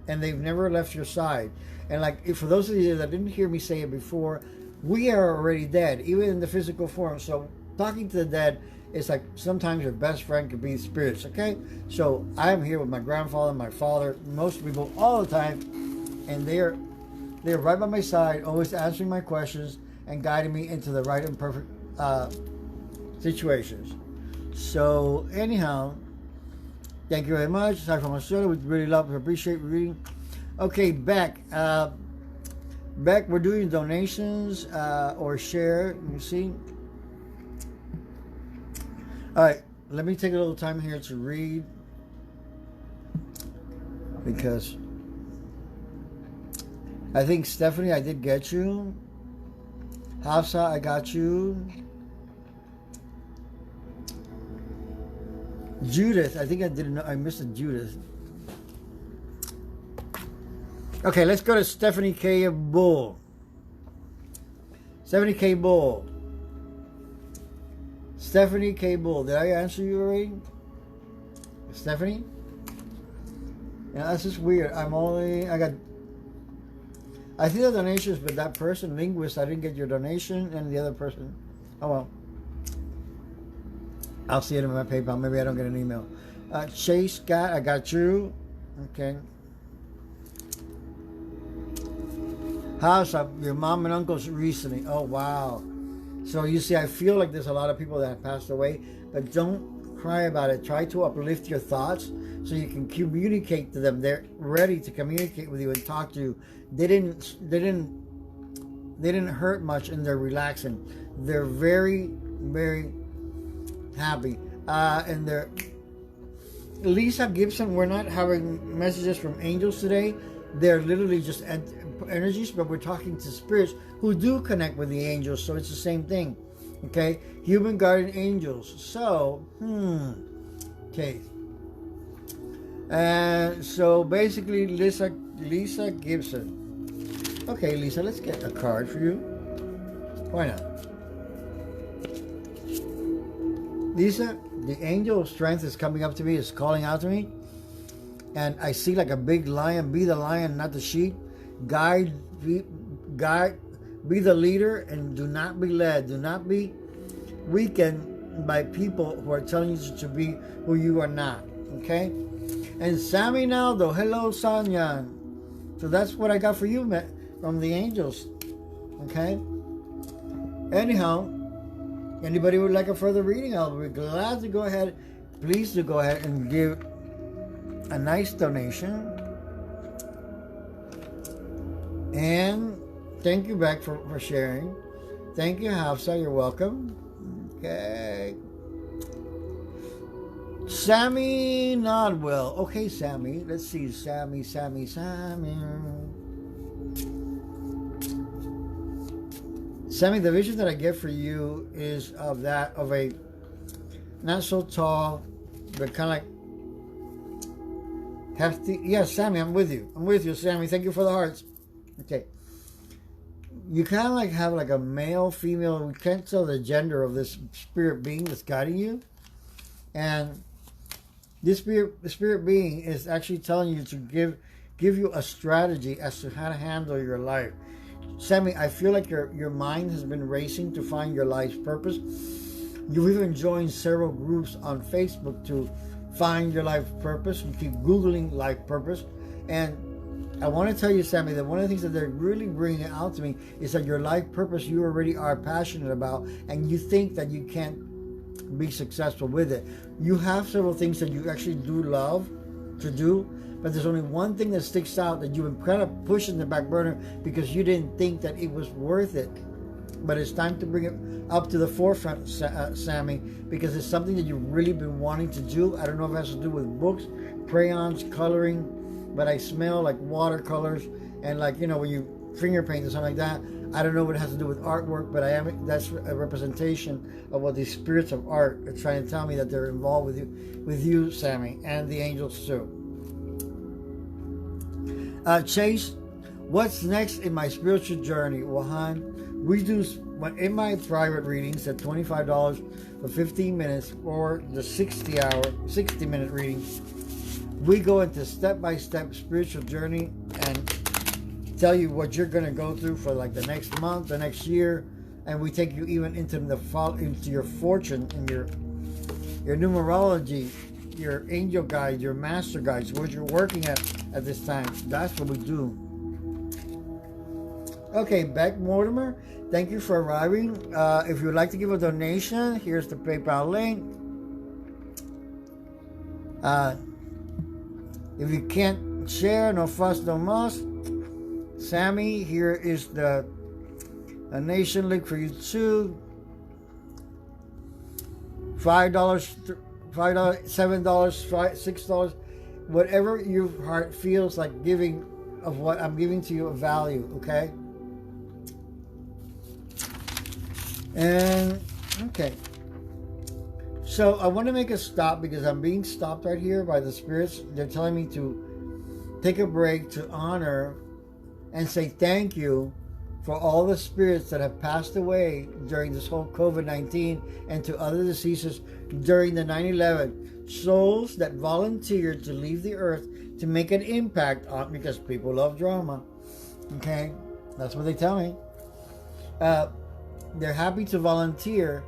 and they've never left your side. And like, for those of you that didn't hear me say it before, we are already dead, even in the physical form. So talking to the dead It's like sometimes your best friend could be spirits, okay? So I am here with my grandfather, my father, most people all the time, and they're right by my side, always answering my questions and guiding me into the right and perfect situations. So anyhow, thank you very much. Aside from Australia, we really love and appreciate reading. Okay, Beck. Beck, we're doing donations or share. You see. All right, let me take a little time here to read because I think Stephanie, I did get you. Hafsa, I got you. Judith, I think I didn't know. I missed a Judith. Okay, let's go to Stephanie K. Bull. Stephanie K. Bull. Stephanie K. Bull. Did I answer you already? Stephanie? Yeah, that's just weird. I see the donations, but that person, Linguist, I didn't get your donation, and the other person, oh well. I'll see it in my PayPal. Maybe I don't get an email. Chase Scott, I got you. Okay. How's your mom and uncle's recently? Oh, wow. So you see, I feel like there's a lot of people that have passed away, but don't cry about it. Try to uplift your thoughts so you can communicate to them. They're ready to communicate with you and talk to you. They didn't hurt much and they're relaxing. They're very, very happy. And they're Lisa Gibson, we're not having messages from angels today. They're literally just energies, but we're talking to spirits who do connect with the angels, so it's the same thing. Okay, human guardian angels. So, okay. And so basically, Lisa Gibson. Okay, Lisa, let's get a card for you. Why not? Lisa, the angel of strength is coming up to me, is calling out to me. And I see like a big lion. Be the lion, not the sheep. Guide, be the leader, and do not be led. Do not be weakened by people who are telling you to be who you are not. Okay? And Sammy Naldo, hello, Sanyan. So that's what I got for you from the angels. Okay? Anyhow, anybody would like a further reading, I'll be glad to go ahead. Please do go ahead and give a nice donation. And thank you, Beck, for sharing. Thank you, Hafsa. You're welcome. Okay. Sammy Nodwell. Okay, Sammy. Let's see. Sammy. Sammy, the vision that I get for you is of a not so tall, but kind of like hefty. Yes, Sammy, I'm with you. I'm with you, Sammy. Thank you for the hearts. Okay. You kind of like have like a male, female. We can't tell the gender of this spirit being that's guiding you. And this spirit being is actually telling you to give you a strategy as to how to handle your life. Sammy, I feel like your mind has been racing to find your life's purpose. You've even joined several groups on Facebook to find your life purpose. You keep Googling life purpose. And I want to tell you, Sammy, that one of the things that they're really bringing out to me is that your life purpose you already are passionate about, and you think that you can't be successful with it. You have several things that you actually do love to do, but there's only one thing that sticks out that you've been kind of pushing in the back burner because you didn't think that it was worth it. But it's time to bring it up to the forefront, Sammy, because it's something that you've really been wanting to do. I don't know if it has to do with books, crayons, coloring, but I smell like watercolors and like, you know, when you finger paint or something like that. I don't know what it has to do with artwork, but that's a representation of what the spirits of art are trying to tell me that they're involved with you, Sammy, and the angels too. Chase, what's next in my spiritual journey? Well, hon, we do in my private readings at $25 for 15 minutes or the 60-minute readings. We go into step-by-step spiritual journey and tell you what you're going to go through for like the next month, the next year, and we take you even into your fortune and your numerology, your angel guides, your master guides, what you're working at this time. That's what we do. Okay, Beck Mortimer, thank you for arriving. If you would like to give a donation, here's the PayPal link. If you can't share, no fuss, no muss. Sammy, here is the donation link for you too. $5, $7, $6, whatever your heart feels like giving of what I'm giving to you of value, okay? And, okay. So I want to make a stop because I'm being stopped right here by the spirits. They're telling me to take a break to honor and say thank you for all the spirits that have passed away during this whole COVID-19 and to other deceases during the 9/11. Souls that volunteered to leave the earth to make an impact on, because people love drama. Okay? That's what they tell me. They're happy to volunteer,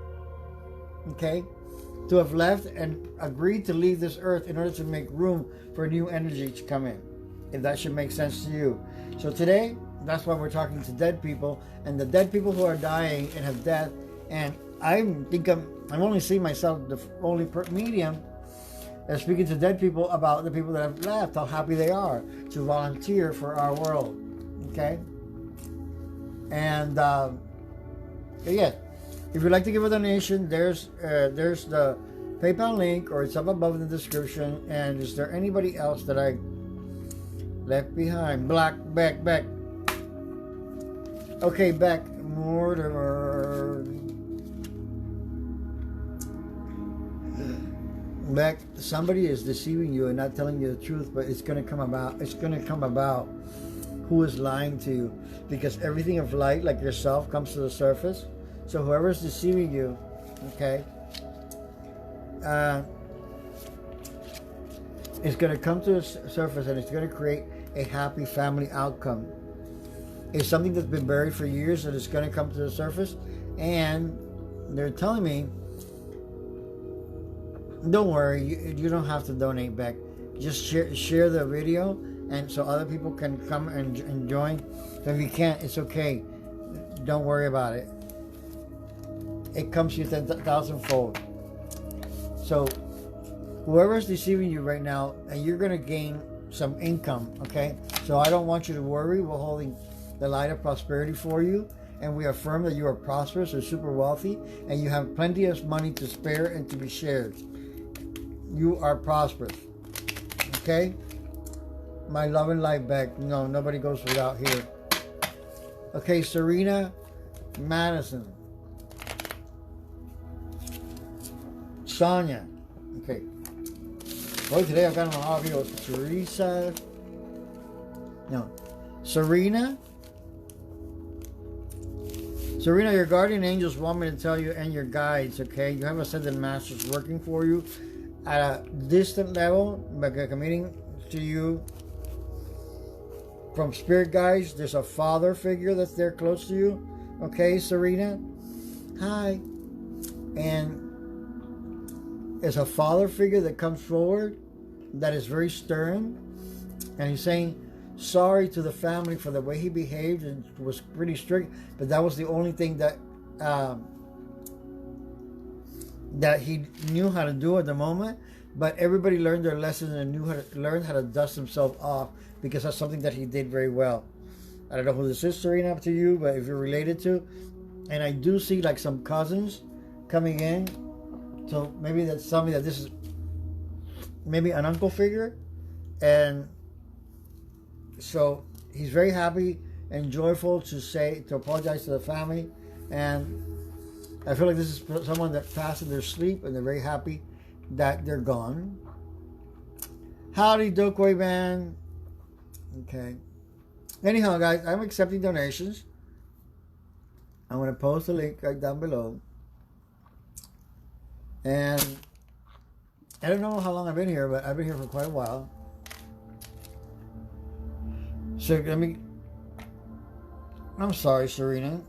okay, to have left and agreed to leave this earth in order to make room for new energy to come in. If that should make sense to you. So today, that's why we're talking to dead people and the dead people who are dying and have death. And I'm only seeing myself the only medium that's speaking to dead people about the people that have left, how happy they are to volunteer for our world. Okay? And yeah, if you'd like to give a donation, there's the PayPal link, or it's up above in the description. And is there anybody else that I left behind? Beck. Okay, Beck Mortimer. Beck, somebody is deceiving you and not telling you the truth, but it's going to come about. It's going to come about who is lying to you, because everything of light, like yourself, comes to the surface. So whoever is deceiving you, okay, it's going to come to the surface, and it's going to create a happy family outcome. It's something that's been buried for years, and it's going to come to the surface. And they're telling me, don't worry, you don't have to donate back. Just share the video, and so other people can come and join. So if you can't, it's okay. Don't worry about it. It comes to you 10,000-fold. So whoever's deceiving you right now, and you're going to gain some income, okay? So I don't want you to worry. We're holding the light of prosperity for you, and we affirm that you are prosperous or super wealthy, and you have plenty of money to spare and to be shared. You are prosperous, okay? My love and light back. No, nobody goes without here. Okay, Serena Madison. Sonia. Okay. Boy, today I've got a lot of people. Teresa. No. Serena. Serena, your guardian angels want me to tell you, and your guides, okay? You have ascended masters working for you at a distant level, but committing to you from spirit guides. There's a father figure that's there close to you, okay, Serena? Hi. And there's a father figure that comes forward that is very stern, and he's saying sorry to the family for the way he behaved and was pretty strict, but that was the only thing that that he knew how to do at the moment. But everybody learned their lessons and learned how to dust himself off, because that's something that he did very well. I don't know who this is, Serena, up to you, but if you're related to, and I do see like some cousins coming in, so maybe that's something that this is maybe an uncle figure. And so he's very happy and joyful to apologize to the family. And I feel like this is someone that passed in their sleep, and they're very happy that they're gone. Howdy, Dokoi man. Okay. Anyhow, guys, I'm accepting donations. I'm going to post a link right down below. And I don't know how long I've been here, but I've been here for quite a while. So I'm sorry, Serena.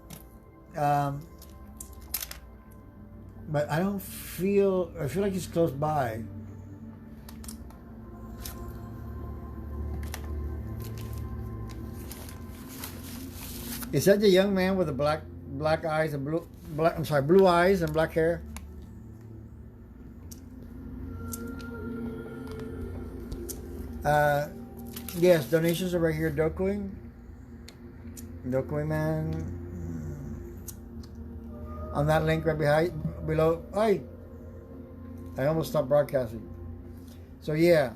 but I don't feel. I feel like he's close by. Is that the young man with the black eyes and blue eyes and black hair? Yes, donations are right here. Dokuing man. On that link right below. I almost stopped broadcasting. So yeah.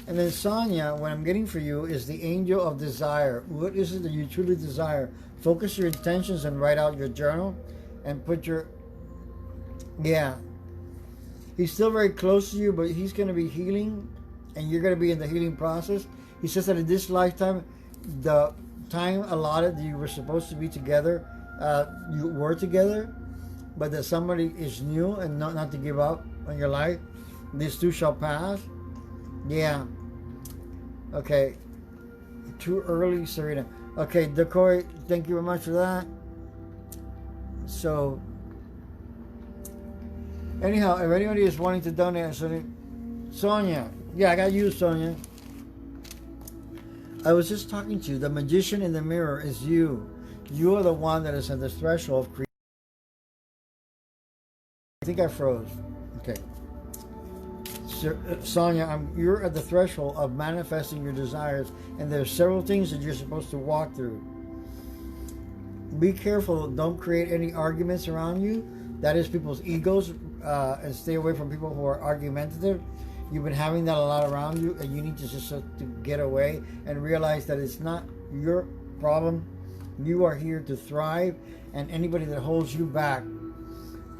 And then Sonia, what I'm getting for you is the angel of desire. What is it that you truly desire? Focus your intentions and write out your journal and put your... Yeah. He's still very close to you, but he's going to be healing and you're going to be in the healing process. He says that in this lifetime, the time allotted that you were supposed to be together, you were together, but that somebody is new and not to give up on your life. This too shall pass. Yeah. Okay. Too early, Serena. Okay, Decoy, thank you very much for that. So, anyhow, if anybody is wanting to donate, Sonia. Yeah, I got you, Sonia. I was just talking to you. The magician in the mirror is you. You are the one that is at the threshold of creation. I think I froze. Okay. Sonia, you're at the threshold of manifesting your desires, and there's several things that you're supposed to walk through. Be careful. Don't create any arguments around you. That is people's egos, and stay away from people who are argumentative. You've been having that a lot around you, and you need to just to get away and realize that it's not your problem. You are here to thrive, and anybody that holds you back,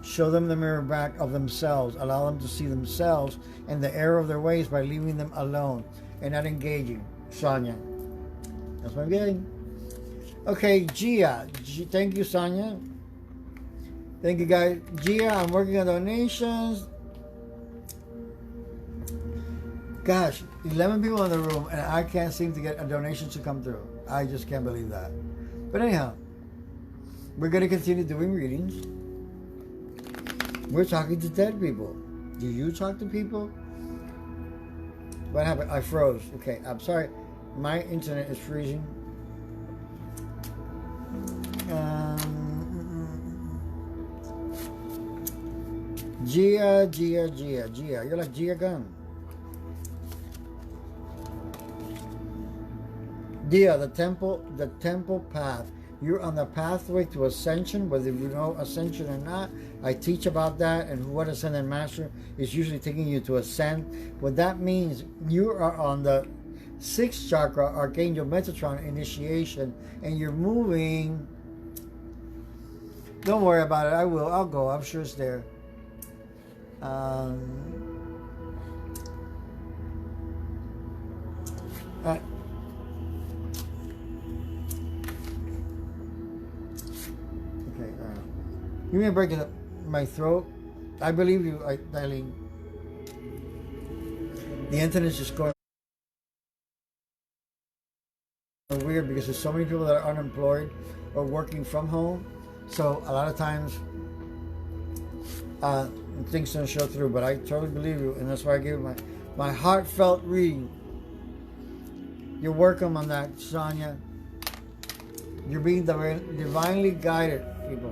show them the mirror back of themselves. Allow them to see themselves and the error of their ways by leaving them alone and not engaging. Sonia. That's what I'm getting. Okay, Gia. Thank you, Sonia. Thank you, guys. Gia, I'm working on donations. Gosh, 11 people in the room and I can't seem to get a donation to come through. I just can't believe that. But anyhow, we're going to continue doing readings. We're talking to dead people. Do you talk to people? What happened? I froze. Okay, I'm sorry. My internet is freezing. Gia. You're like Gia Gunn. Dia, the temple path. You're on the pathway to ascension, whether you know ascension or not. I teach about that, and what Ascended Master is usually taking you to ascend. What that means, you are on the 6th chakra, Archangel Metatron initiation, and you're moving. Don't worry about it. I will. I'll go. I'm sure it's there. Give me a break in my throat. I believe you, Eileen. The internet is just going weird because there's so many people that are unemployed or working from home. So a lot of times things don't show through. But I totally believe you, and that's why I gave my heartfelt reading. You're welcome on that, Sonia. You're being divinely guided, people.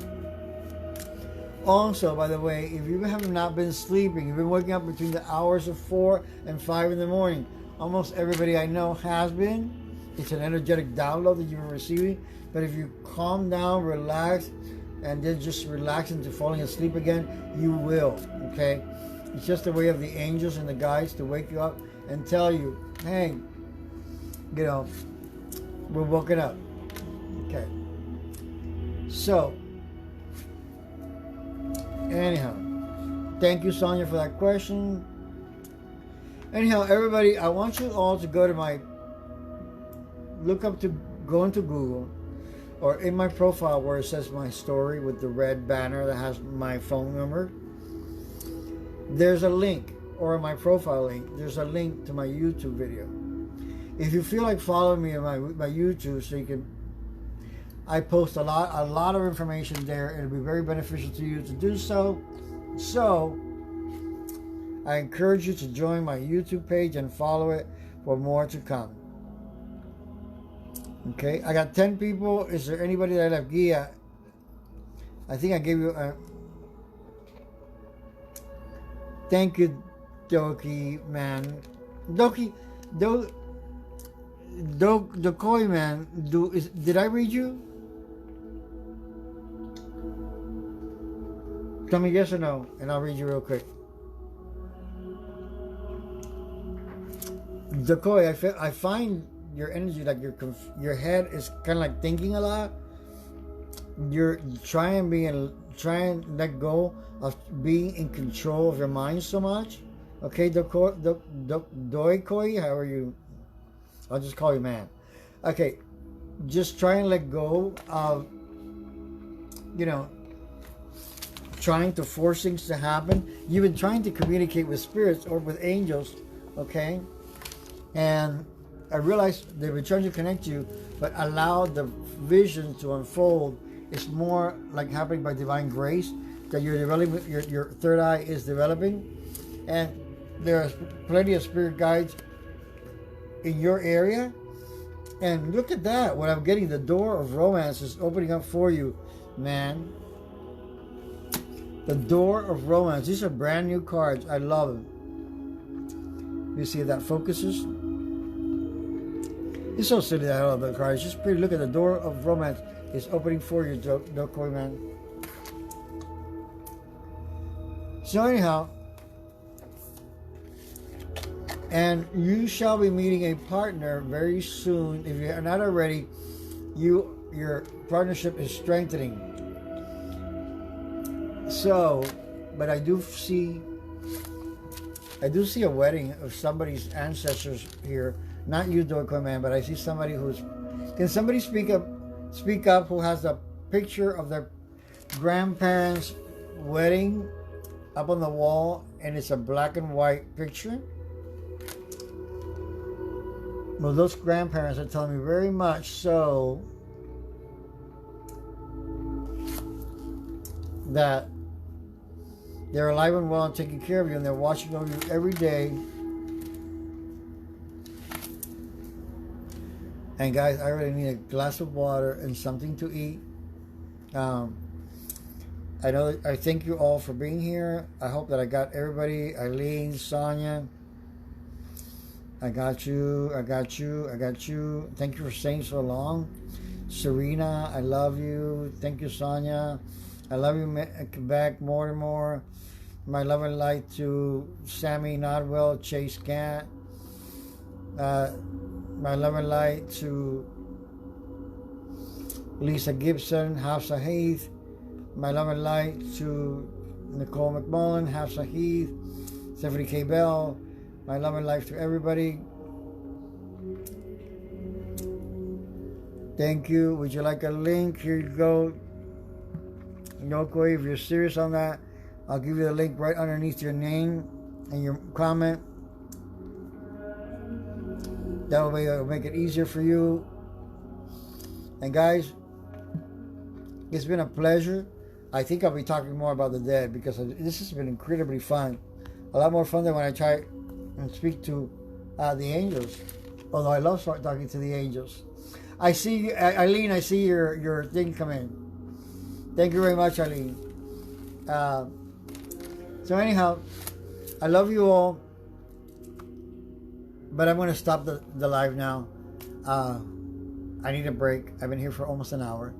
Also, by the way, if you have not been sleeping, you've been waking up between the hours of 4 and 5 in the morning. Almost everybody I know has been. It's an energetic download that you're receiving. But if you calm down, relax, and then just relax into falling asleep again, you will, okay? It's just the way of the angels and the guides to wake you up and tell you, hey, you know, we're woken up. Okay. So, anyhow, thank you, Sonia, for that question. Anyhow, everybody, I want you all to go to go into Google, or in my profile where it says my story with the red banner that has my phone number. There's a link, or in my profile link, there's a link to my YouTube video. If you feel like following me on my YouTube, so you can, I post a lot of information there, and it'll be very beneficial to you to do so. So I encourage you to join my YouTube page and follow it for more to come. Okay, I got 10 people. Is there anybody that I left? Gia, I think I gave you a... Thank you, Doki, man. Doki, Dokoi, man. Did I read you? Tell me yes or no, and I'll read you real quick. Dokoi, I find your energy like your head is kind of like thinking a lot. You're trying to let go of being in control of your mind so much. Okay, Doikoi, how are you? I'll just call you man. Okay, just try and let go of, trying to force things to happen. You've been trying to communicate with spirits or with angels, okay? And I realized they've been trying to connect you, but allow the vision to unfold. It's more like happening by divine grace, that you're developing, your third eye is developing. And there are plenty of spirit guides in your area. And look at that. What I'm getting, the door of romance is opening up for you, man. The door of romance. These are brand new cards. I love them. You see if that focuses? It's so silly that I love the cards. Just pretty. Look at the door of romance is opening for you, Dokoi, man. So anyhow, and you shall be meeting a partner very soon. If you are not already, your partnership is strengthening. So, but I do see a wedding of somebody's ancestors here. Not you, Dokoi, man, but I see somebody who's... Can somebody speak up who has a picture of their grandparents' wedding up on the wall, and it's a black and white picture? Well, those grandparents are telling me very much so that they're alive and well and taking care of you, and they're watching over you every day. And guys, I really need a glass of water and something to eat. I thank you all for being here. I hope that I got everybody. Eileen, Sonia, I got you. Thank you for staying so long. Serena, I love you. Thank you, Sonia. I love you, Quebec, Mortimer. My love and light to Sammy Nodwell, Chase Gant. My love and light to Lisa Gibson, Hafsa Heath. My love and light to Nicole McMullen, Hafsa Heath, Stephanie K. Bell. My love and life to everybody. Thank you. Would you like a link? Here you go. Yoko, if you're serious on that, I'll give you the link right underneath your name and your comment. That way it'll make it easier for you. And guys, it's been a pleasure. I think I'll be talking more about the dead because this has been incredibly fun. A lot more fun than when I try and speak to the angels. Although I love talking to the angels. I see you, Eileen. I see your thing come in. Thank you very much, Eileen. So anyhow, I love you all. But I'm going to stop the live now. I need a break. I've been here for almost an hour.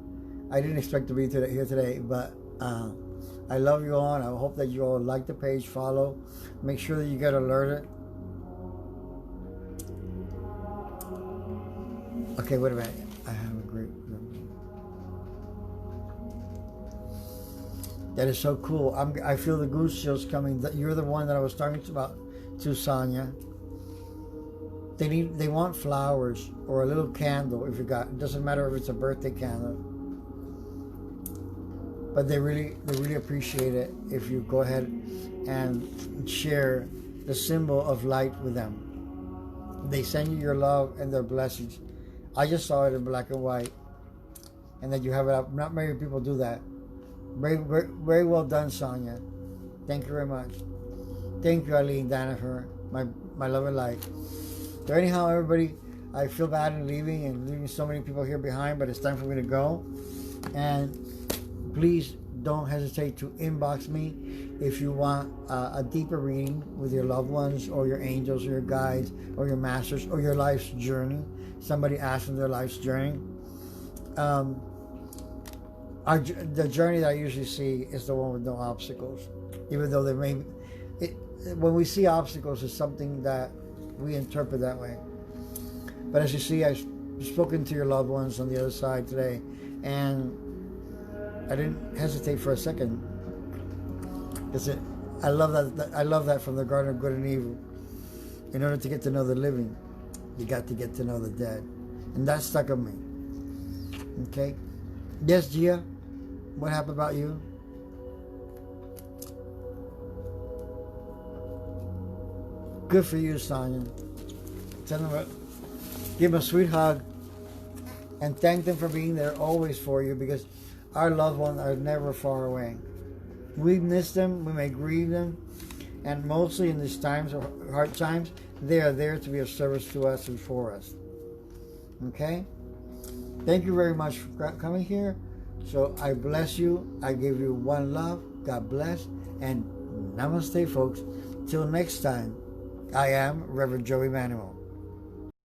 I didn't expect to be here today, but I love you all, and I hope that you all like the page, follow. Make sure that you get alerted. Okay, wait a minute. I have a great... That is so cool. I feel the goose chills coming. You're the one that I was talking about to Sonia. They want flowers or a little candle if you got. It doesn't matter if it's a birthday candle. But they really appreciate it if you go ahead and share the symbol of light with them. They send you your love and their blessings. I just saw it in black and white, and that you have it up. Not many people do that. Very, very, very well done, Sonia. Thank you very much. Thank you, Eileen Danaher, my love and light. So anyhow, everybody, I feel bad in leaving so many people here behind, but it's time for me to go. And please don't hesitate to inbox me if you want a deeper reading with your loved ones or your angels or your guides or your masters or your life's journey. Somebody asking their life's journey. The journey that I usually see is the one with no obstacles, even though there may be, when we see obstacles, it's something that we interpret that way. But as you see, I've spoken to your loved ones on the other side today, and I didn't hesitate for a second. I love that from the Garden of Good and Evil. In order to get to know the living, you got to get to know the dead, and that stuck with me. Okay, yes, Gia, what happened about you? Good for you, Sonia. Tell them, give them a sweet hug, and thank them for being there always for you, because our loved ones are never far away. We miss them, we may grieve them, and mostly in these times of hard times, they are there to be of service to us and for us. Okay? Thank you very much for coming here. So I bless you. I give you one love. God bless. And namaste, folks. Till next time, I am Rev Joey Emanuel.